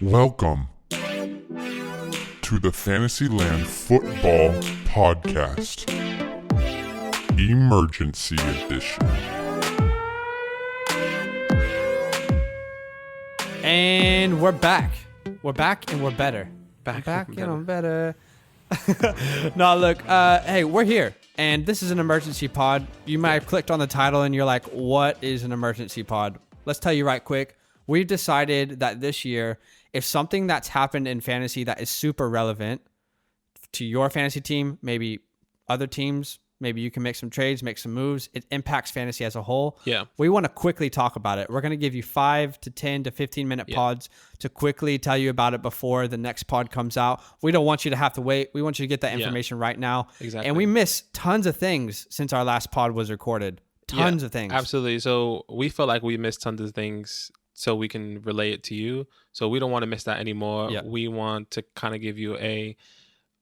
Welcome to the FantasyLand Football Podcast, Emergency Edition. And we're back. We're back and we're better. Back and I'm better. No, look, hey, we're here. And this is an emergency pod. You might have clicked on the title and you're like, what is an emergency pod? Let's tell you right quick. We've decided that this year, if something that's happened in fantasy that is super relevant to your fantasy team, maybe other teams, maybe you can make some trades, make some moves, it impacts fantasy as a whole. Yeah. We want to quickly talk about it. We're going to give you 5 to 10 to 15 minute pods to quickly tell you about it before the next pod comes out. We don't want you to have to wait. We want you to get that information right now. Exactly. And we missed tons of things since our last pod was recorded. Tons of things. Absolutely. So we feel like we missed tons of things so we can relay it to you. So we don't want to miss that anymore. Yeah. We want to kind of give you a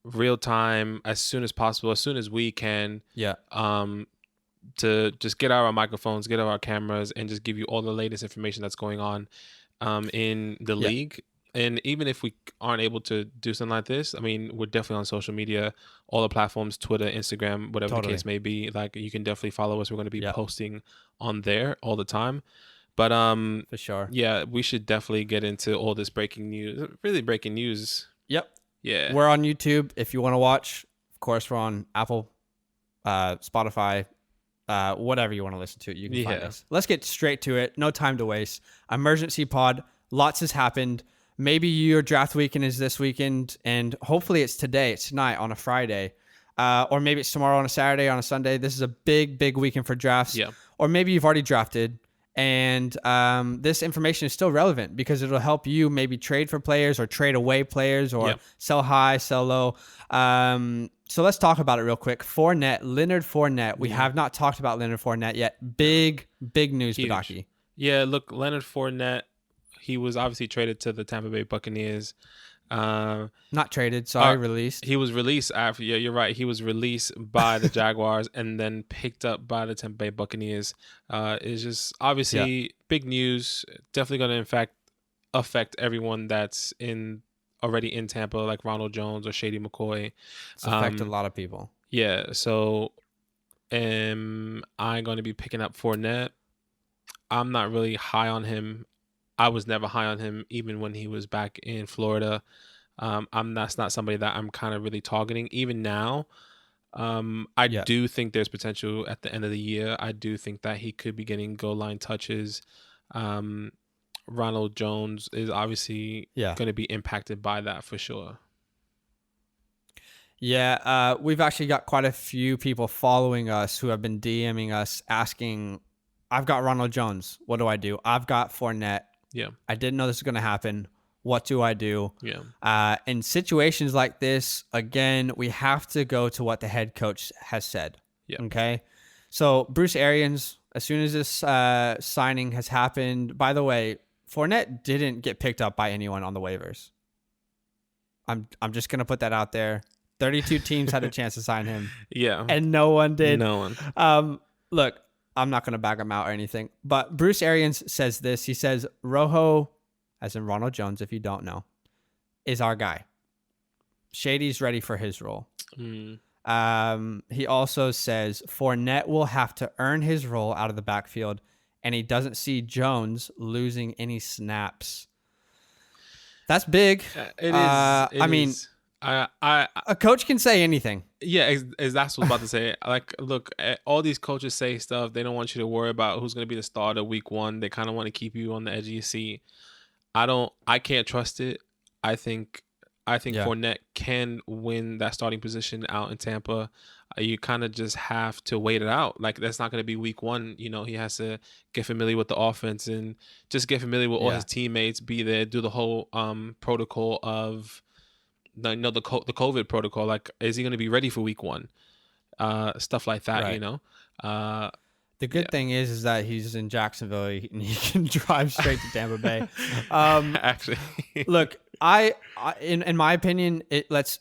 real time as soon as possible, as soon as we can. Yeah. To just get out our microphones, get out our cameras, and just give you all the latest information that's going on in the league. And even if we aren't able to do something like this, I mean, we're definitely on social media, all the platforms, Twitter, Instagram, whatever the case may be. Like, you can definitely follow us. We're going to be posting on there all the time. But for sure. Yeah, we should definitely get into all this breaking news. Really breaking news. Yep. Yeah. We're on YouTube if you want to watch. Of course, we're on Apple, Spotify, whatever you want to listen to. You can find us. Let's get straight to it. No time to waste. Emergency pod. Lots has happened. Maybe your draft weekend is this weekend, and hopefully it's today. It's tonight on a Friday. Or maybe it's tomorrow on a Saturday, on a Sunday. This is a big, big weekend for drafts. Yeah. Or maybe you've already drafted. And this information is still relevant because it'll help you maybe trade for players or trade away players or sell high, sell low. So let's talk about it real quick. Leonard Fournette. We have not talked about Leonard Fournette yet. Big news, Badaki. Yeah, look, Leonard Fournette, he was obviously traded to the Tampa Bay Buccaneers. Not traded, released. He was released after. Yeah, you're right. He was released by the Jaguars and then picked up by the Tampa Bay Buccaneers. It's just obviously big news. Definitely going to in fact affect everyone that's already in Tampa, like Ronald Jones or Shady McCoy. It's affected a lot of people. Yeah. So, I'm going to be picking up Fournette. I'm not really high on him. I was never high on him, even when he was back in Florida. That's not somebody that I'm kind of really targeting. Even now, I do think there's potential at the end of the year. I do think that he could be getting goal line touches. Ronald Jones is obviously going to be impacted by that for sure. Yeah, we've actually got quite a few people following us who have been DMing us asking, I've got Ronald Jones. What do I do? I've got Fournette. Yeah. I didn't know this was going to happen. What do I do? Yeah. In situations like this, again, we have to go to what the head coach has said. Yeah. Okay. So Bruce Arians, as soon as this signing has happened, by the way, Fournette didn't get picked up by anyone on the waivers. I'm just going to put that out there. 32 teams had a chance to sign him. Yeah. And no one did. No one. Look, I'm not going to bag him out or anything, but Bruce Arians says this. He says, Rojo, as in Ronald Jones, if you don't know, is our guy. Shady's ready for his role. He also says Fournette will have to earn his role out of the backfield, and he doesn't see Jones losing any snaps. That's big. It is. I mean, a coach can say anything. Yeah, that's what I was about to say. Like, look, all these coaches say stuff. They don't want you to worry about who's going to be the starter week one. They kind of want to keep you on the edge of your seat. I can't trust it. I think Fournette can win that starting position out in Tampa. You kind of just have to wait it out. Like, that's not going to be week one. You know, he has to get familiar with the offense and just get familiar with all his teammates, be there, do the whole protocol of the COVID protocol. Like, is he going to be ready for week one? Stuff like that, right. You know. The good thing is that he's in Jacksonville and he can drive straight to Tampa Bay. Actually, look, in my opinion,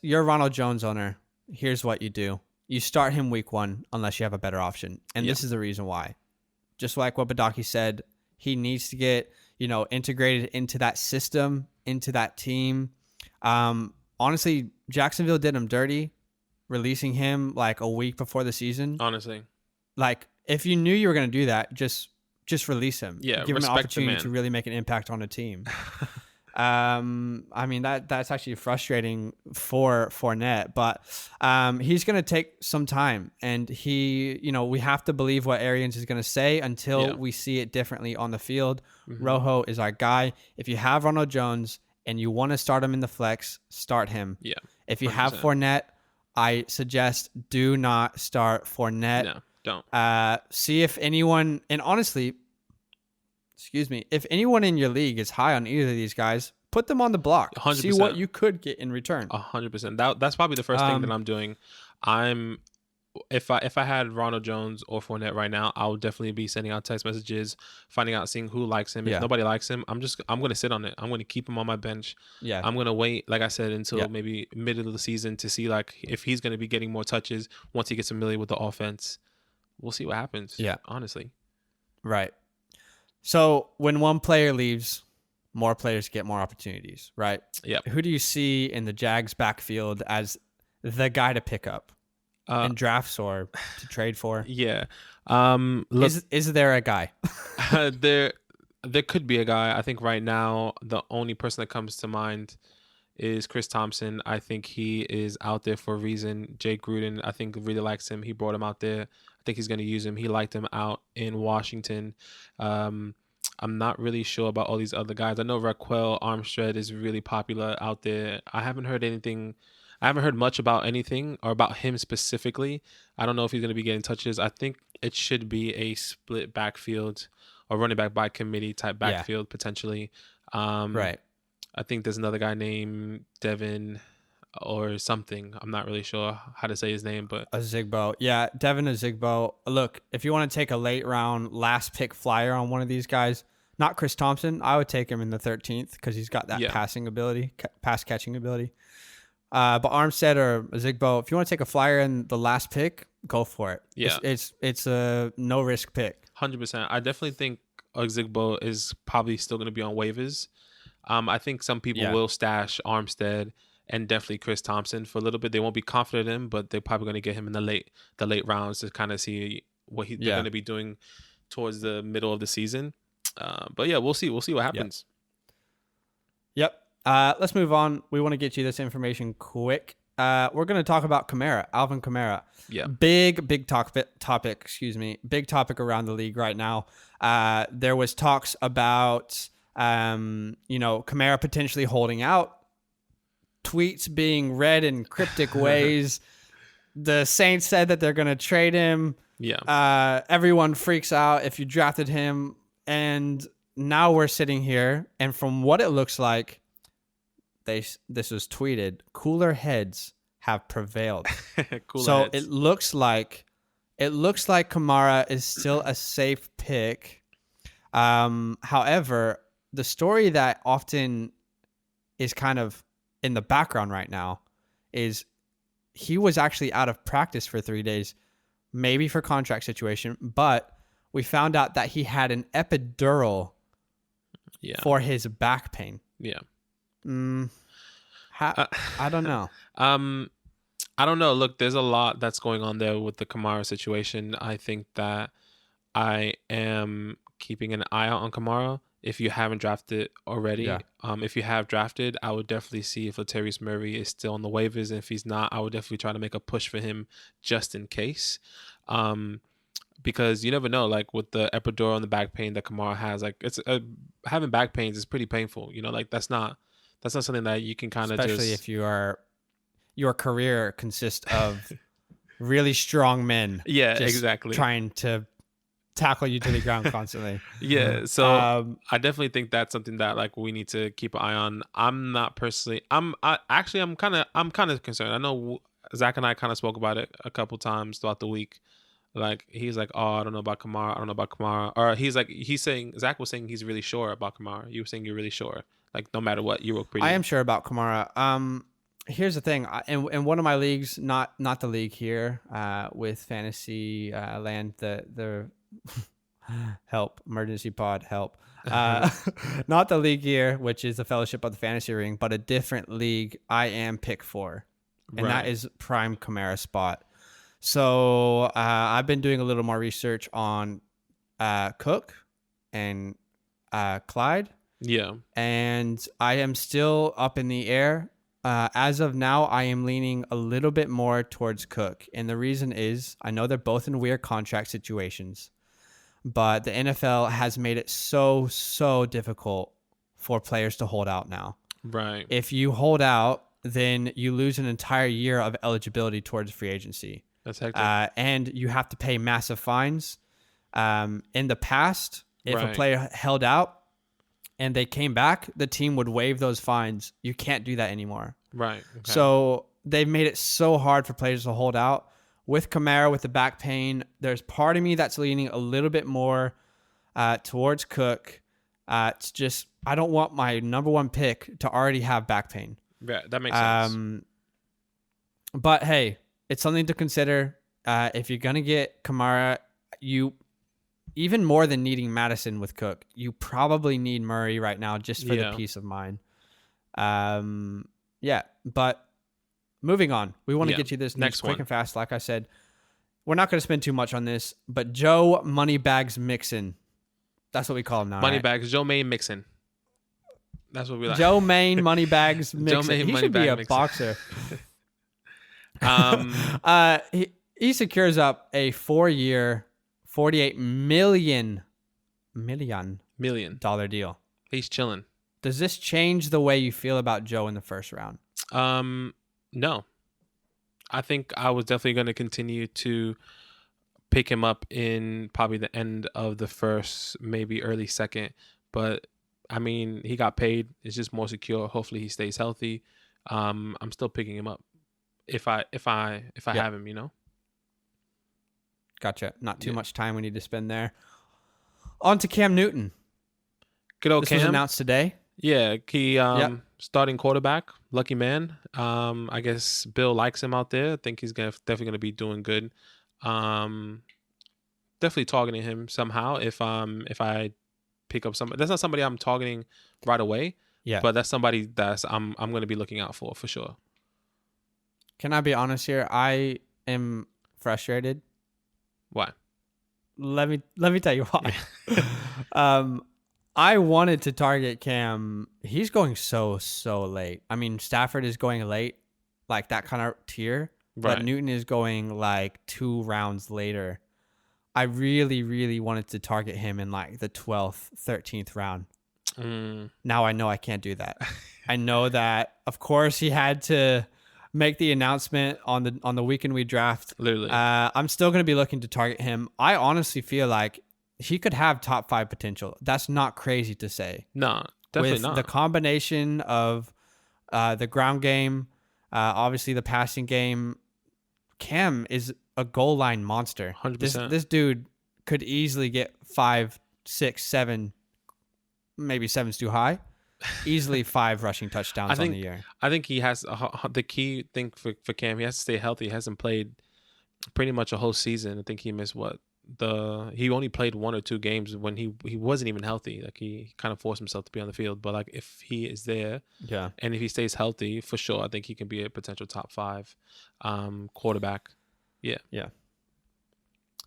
you're a Ronald Jones owner. Here's what you do: you start him week one unless you have a better option, and this is the reason why. Just like what Badaki said, he needs to get integrated into that system into that team. Honestly, Jacksonville did him dirty, releasing him like a week before the season. Honestly, Like if you knew you were going to do that, just release him. Yeah, give him an respect the opportunity man. to really make an impact on a team. I mean that's actually frustrating for Fournette, but he's going to take some time, and we have to believe what Arians is going to say until we see it differently on the field. Rojo is our guy. If you have Ronald Jones and you want to start him in the flex, start him. Yeah. If you 100%. have Fournette, I suggest do not start Fournette. No, don't. See if anyone, and honestly, if anyone in your league is high on either of these guys, put them on the block. 100%. See what you could get in return. 100%. That's probably the first thing that I'm doing. If I had Ronald Jones or Fournette right now, I would definitely be sending out text messages, seeing who likes him. If nobody likes him, I'm going to sit on it. I'm going to keep him on my bench. Yeah. I'm going to wait, like I said, until maybe middle of the season to see like if he's going to be getting more touches once he gets familiar with the offense. We'll see what happens. Yeah. Honestly. Right. So when one player leaves, more players get more opportunities, right? Yeah. Who do you see in the Jags backfield as the guy to pick up in drafts or to trade for? Yeah. Look, is there a guy? there could be a guy. I think right now the only person that comes to mind is Chris Thompson. I think he is out there for a reason. Jake Gruden, I think, really likes him. He brought him out there. I think he's going to use him. He liked him out in Washington. I'm not really sure about all these other guys. I know Raquel Armstead is really popular out there. I haven't heard much about anything or about him specifically. I don't know if he's going to be getting touches. I think it should be a split backfield or running back by committee type backfield potentially. Right. I think there's another guy named Devin or something. I'm not really sure how to say his name, but Ozigbo. Yeah, Devin Ozigbo. Look, if you want to take a late round last pick flyer on one of these guys, not Chris Thompson, I would take him in the 13th because he's got that passing ability, pass catching ability. But Armstead or Ozigbo, if you want to take a flyer in the last pick, go for it. Yeah. It's a no risk pick. 100%. I definitely think Ozigbo is probably still going to be on waivers. I think some people will stash Armstead and definitely Chris Thompson for a little bit. They won't be confident in him, but they're probably going to get him in the late rounds to kind of see what they're going to be doing towards the middle of the season. But yeah, we'll see. We'll see what happens. Yep. Let's move on. We want to get you this information quick. We're going to talk about Kamara, Alvin Kamara. Yeah. Big topic. Excuse me. Big topic around the league right now. There was talks about, Kamara potentially holding out, tweets being read in cryptic ways. The Saints said that they're going to trade him. Yeah. Everyone freaks out if you drafted him. And now we're sitting here, and from what it looks like, this was tweeted, cooler heads have prevailed. Heads. It looks like Kamara is still a safe pick. However, the story that often is kind of in the background right now is he was actually out of practice for 3 days, maybe for contract situation, but we found out that he had an epidural for his back pain. Yeah. I don't know. I don't know. Look, there's a lot that's going on there with the Kamara situation. I think that I am keeping an eye out on Kamara. If you haven't drafted already, if you have drafted, I would definitely see if Latavius Murray is still on the waivers. And if he's not, I would definitely try to make a push for him just in case. Because you never know, like with the epidural and the back pain that Kamara has, like it's having back pains is pretty painful. Like that's not something that you can kind of especially if your career consists of really strong men. Yeah, just exactly. Trying to tackle you to the ground constantly. Yeah, so I definitely think that's something that like we need to keep an eye on. I'm not personally. I'm kind of concerned. I know Zach and I kind of spoke about it a couple times throughout the week. Like he's like, oh, I don't know about Kamara. Or Zach was saying he's really sure about Kamara. You were saying you're really sure. Like no matter what, you were pretty. I am sure about Kamara. Here's the thing. In one of my leagues, not the league here, with Fantasy Land, the Help. Emergency pod. Help. Not the league year, which is the Fellowship of the Fantasy Ring, but a different league I am pick for. And that is prime Kamara spot. So I've been doing a little more research on Cook and Clyde. Yeah. And I am still up in the air. As of now, I am leaning a little bit more towards Cook. And the reason is I know they're both in weird contract situations, but the NFL has made it so difficult for players to hold out now. Right. If you hold out, then you lose an entire year of eligibility towards free agency. That's hectic. And you have to pay massive fines. In the past, if a player held out and they came back, the team would waive those fines. You can't do that anymore. Right. Okay. So they've made it so hard for players to hold out. With Kamara, with the back pain, there's part of me that's leaning a little bit more towards Cook. It's just I don't want my number one pick to already have back pain. Yeah, that makes sense. But hey, it's something to consider. If you're going to get Kamara, you even more than needing Madison with Cook, you probably need Murray right now just for the peace of mind. But moving on. We want to get you this next quick and fast. Like I said, we're not going to spend too much on this, but Joe Moneybags Mixon. That's what we call him now. Moneybags, right? Joe Maine Mixon. That's what we like. Joe Maine Moneybags Mixon. Joe Maine he should be a Mixon. boxer. He secures up a 4-year, $48 million deal. He's chilling. Does this change the way you feel about Joe in the first round? No. I think I was definitely going to continue to pick him up in probably the end of the first, maybe early second. But I mean, he got paid. It's just more secure. Hopefully he stays healthy. I'm still picking him up if I have him, you know. Gotcha. Not too much time we need to spend there. On to Cam Newton. Good old this Cam. was announced today. Yeah, he starting quarterback, lucky man. I guess Bill likes him out there. I think he's definitely gonna be doing good. Definitely targeting him somehow if I pick up somebody. That's not somebody I'm targeting right away. Yeah, but that's somebody that's I'm gonna be looking out for sure. Can I be honest here? I am frustrated. Why? Let me tell you why. I wanted to target Cam. He's going so late. I mean, Stafford is going late, like that kind of tier. Right. But Newton is going like 2 rounds later. I really wanted to target him in like the 12th, 13th round. Now I know I can't do that. I know that, of course, he had to make the announcement on the weekend we draft. Literally. I'm still going to be looking to target him. I honestly feel like he could have top 5 potential. That's not crazy to say. No, definitely With not. The combination of the ground game, obviously the passing game, Cam is a goal line monster. 100%. This dude could easily get 5, 6, 7, maybe 7's too high. Easily 5 rushing touchdowns on the year. I think he has the key thing for Cam. He has to stay healthy. He hasn't played pretty much a whole season. I think he missed he only played 1 or 2 games when he wasn't even healthy. Like he kind of forced himself to be on the field. But like if he is there, and if he stays healthy, for sure, I think he can be a potential top 5 quarterback. Yeah.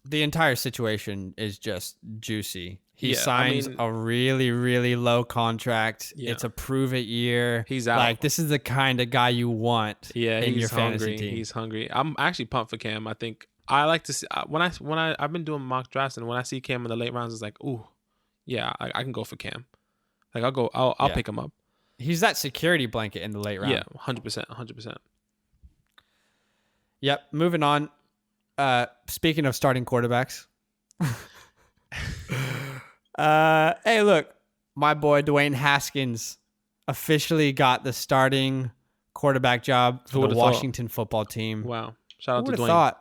The entire situation is just juicy. He signs a really low contract. Yeah. It's a prove it year. He's out. Like this is the kind of guy you want. In your fantasy team. He's hungry. I'm actually pumped for Cam. I think I like to see when I've been doing mock drafts, and when I see Cam in the late rounds, it's like, ooh, yeah, I can go for Cam. Like I'll pick him up. He's that security blanket in the late round. Yeah, 100%. Yep. Moving on. Speaking of starting quarterbacks. Hey, look, my boy Dwayne Haskins officially got the starting quarterback job for the Washington football team. Wow. Shout out to Dwayne. Who would have thought?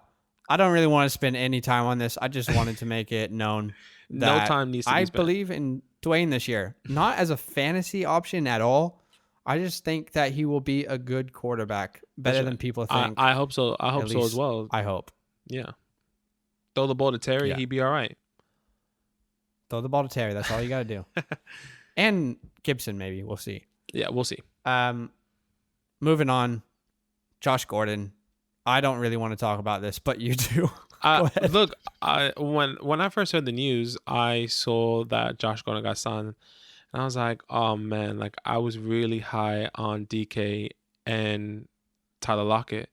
I don't really want to spend any time on this. I just wanted to make it known that no time needs to be I spent. believe in Dwayne this year. Not as a fantasy option at all. I just think that he will be a good quarterback, better than people think. I hope so. I hope so as well. I hope. Yeah. Throw the ball to Terry, he'd be all right. Throw the ball to Terry. That's all you got to do. And Gibson, maybe. We'll see. Yeah, we'll see. Moving on. Josh Gordon. I don't really want to talk about this, but you do. Look, when I first heard the news, I saw that Josh Gordon got signed, and I was like, oh man, like I was really high on DK and Tyler Lockett,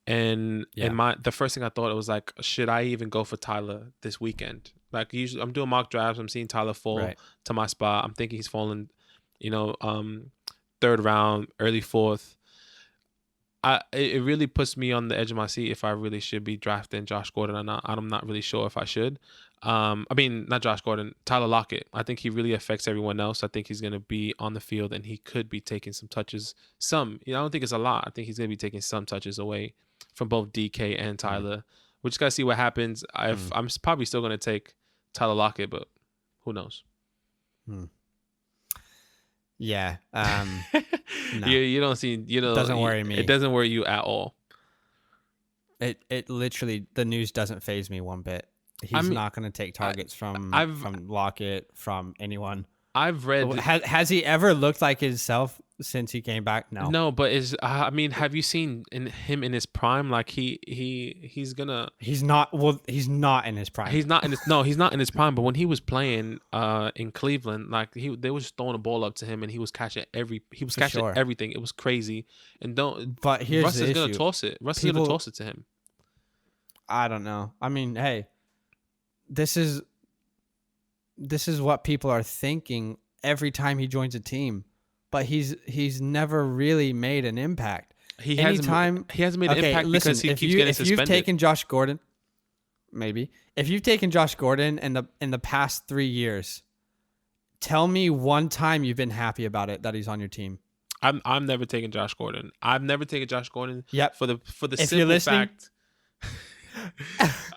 and the first thing I thought, it was like, should I even go for Tyler this weekend? Like usually, I'm doing mock drafts. I'm seeing Tyler fall to my spot. I'm thinking he's falling, third round, early fourth. It really puts me on the edge of my seat if I really should be drafting Josh Gordon or not. I'm not really sure if I should. I mean, not Josh Gordon, Tyler Lockett. I think he really affects everyone else. I think he's going to be on the field and he could be taking some touches. I don't think it's a lot. I think he's going to be taking some touches away from both DK and Tyler. We just got to see what happens. I'm probably still going to take Tyler Lockett, but who knows? Yeah. No. You don't see, doesn't worry me. It doesn't worry you at all. It literally, the news doesn't faze me one bit. He's not going to take targets from Lockett, from anyone. I've read. Has he ever looked like himself since he came back? No. No, but have you seen him in his prime? Like he's gonna. He's not. Well, he's not in his prime. He's not in his prime. But when he was playing in Cleveland, like they was just throwing a ball up to him, and he was catching everything. It was crazy. And But here's Russ the is issue. gonna toss it. Russ is gonna toss it to him. I don't know. I mean, hey, this is what people are thinking every time he joins a team, but he's never really made an impact. He hasn't made an impact because he keeps getting suspended. If you've taken Josh Gordon, if you've taken Josh Gordon in the past 3 years, tell me one time you've been happy about it that he's on your team. I'm never taking Josh Gordon. I've never taken Josh Gordon. Yep. For the simple fact.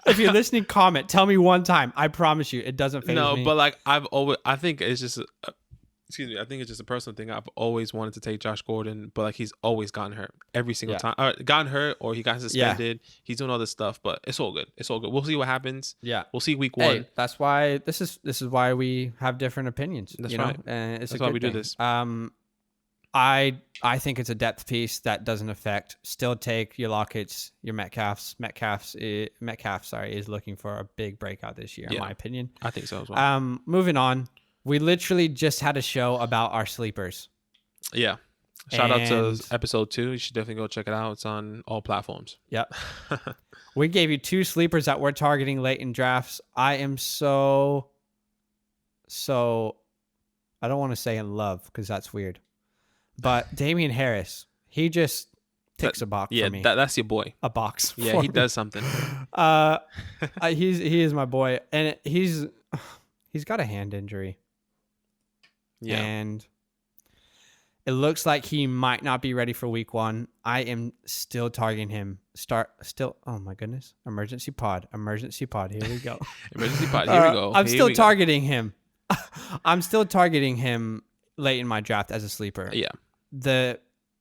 If you're listening, comment. Tell me one time. I promise you, it doesn't faze me. No, but like I think it's just I think it's just a personal thing. I've always wanted to take Josh Gordon, but like he's always gotten hurt every single time. Gotten hurt or he got suspended. Yeah. He's doing all this stuff, but it's all good. It's all good. We'll see what happens. Yeah, we'll see week 1. Hey, that's why this is why we have different opinions. That's right. And that's why we do this. I think it's a depth piece that doesn't affect. Still take your Lockett's, your Metcalf's. Metcalf is looking for a big breakout this year, in my opinion. I think so as well. Moving on. We literally just had a show about our sleepers. Yeah. Shout out to episode 2. You should definitely go check it out. It's on all platforms. Yep. We gave you 2 sleepers that we're targeting late in drafts. I am so I don't want to say in love because that's weird. But Damian Harris, he just ticks a box for me. That's your boy. A box. Yeah, he does something. He is my boy, and he's got a hand injury. Yeah, and it looks like he might not be ready for week 1. I am still targeting him. Oh my goodness! Emergency pod. Here we go. Emergency pod. Here we go. I'm still targeting him. I'm still targeting him late in my draft as a sleeper. Yeah. The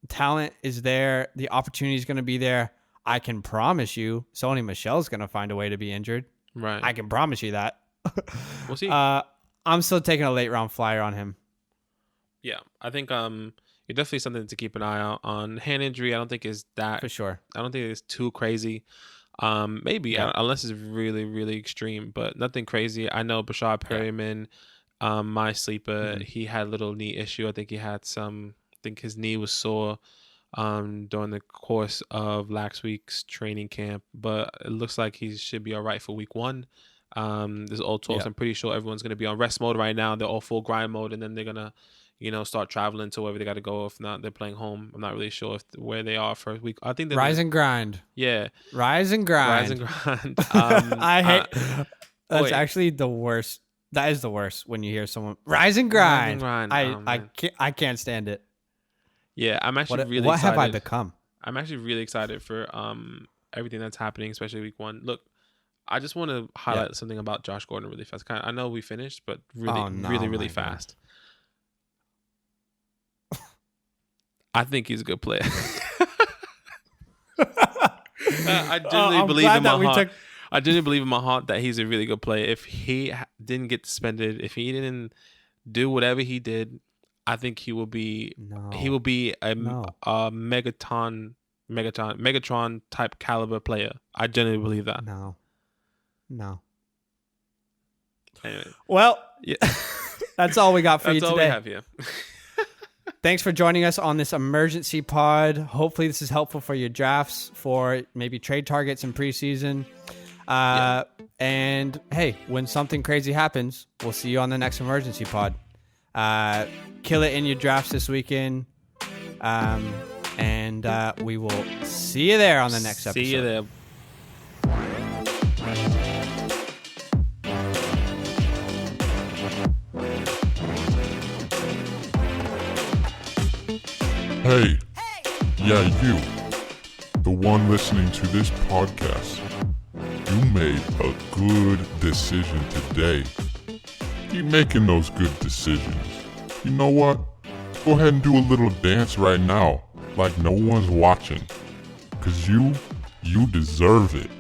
talent is there. The opportunity is going to be there. I can promise you, Sony Michel's going to find a way to be injured. Right. I can promise you that. We'll see. I'm still taking a late round flyer on him. Yeah, I think you're definitely something to keep an eye out on. Hand injury, I don't think is that for sure. I don't think it's too crazy. Maybe unless it's really, really extreme, but nothing crazy. I know Bashard Perryman, my sleeper, he had a little knee issue. I think his knee was sore during the course of last week's training camp, but it looks like he should be all right for week 1. There's all talks. I'm pretty sure everyone's going to be on rest mode right now. They're all full grind mode, and then they're going to start traveling to wherever they got to go. If not, they're playing home. I'm not really sure where they are for a week. I think rise and grind. Yeah, rise and grind. I hate. That's actually the worst. That is the worst when you hear someone rise and grind. I can't stand it. Yeah, I'm actually really. What excited. have I become? I'm actually really excited for everything that's happening, especially week 1. Look, I just want to highlight something about Josh Gordon really fast. I know we finished, but really fast. I think he's a good player. I genuinely believe in my heart. I genuinely believe in my heart that he's a really good player. If he didn't get suspended, if he didn't do whatever he did, I think he will be a Megatron type caliber player. I genuinely believe that. No. Anyway, Well, yeah. that's all we got for you That's today. all we have here. Thanks for joining us on this emergency pod. Hopefully this is helpful for your drafts, for maybe trade targets in preseason. And hey, when something crazy happens, we'll see you on the next emergency pod. Kill it in your drafts this weekend. And we will see you there on the next episode. See you there. Hey, yeah, you, the one listening to this podcast, you made a good decision today. Keep making those good decisions. You know what? Go ahead and do a little dance right now, like no one's watching. 'Cause you deserve it.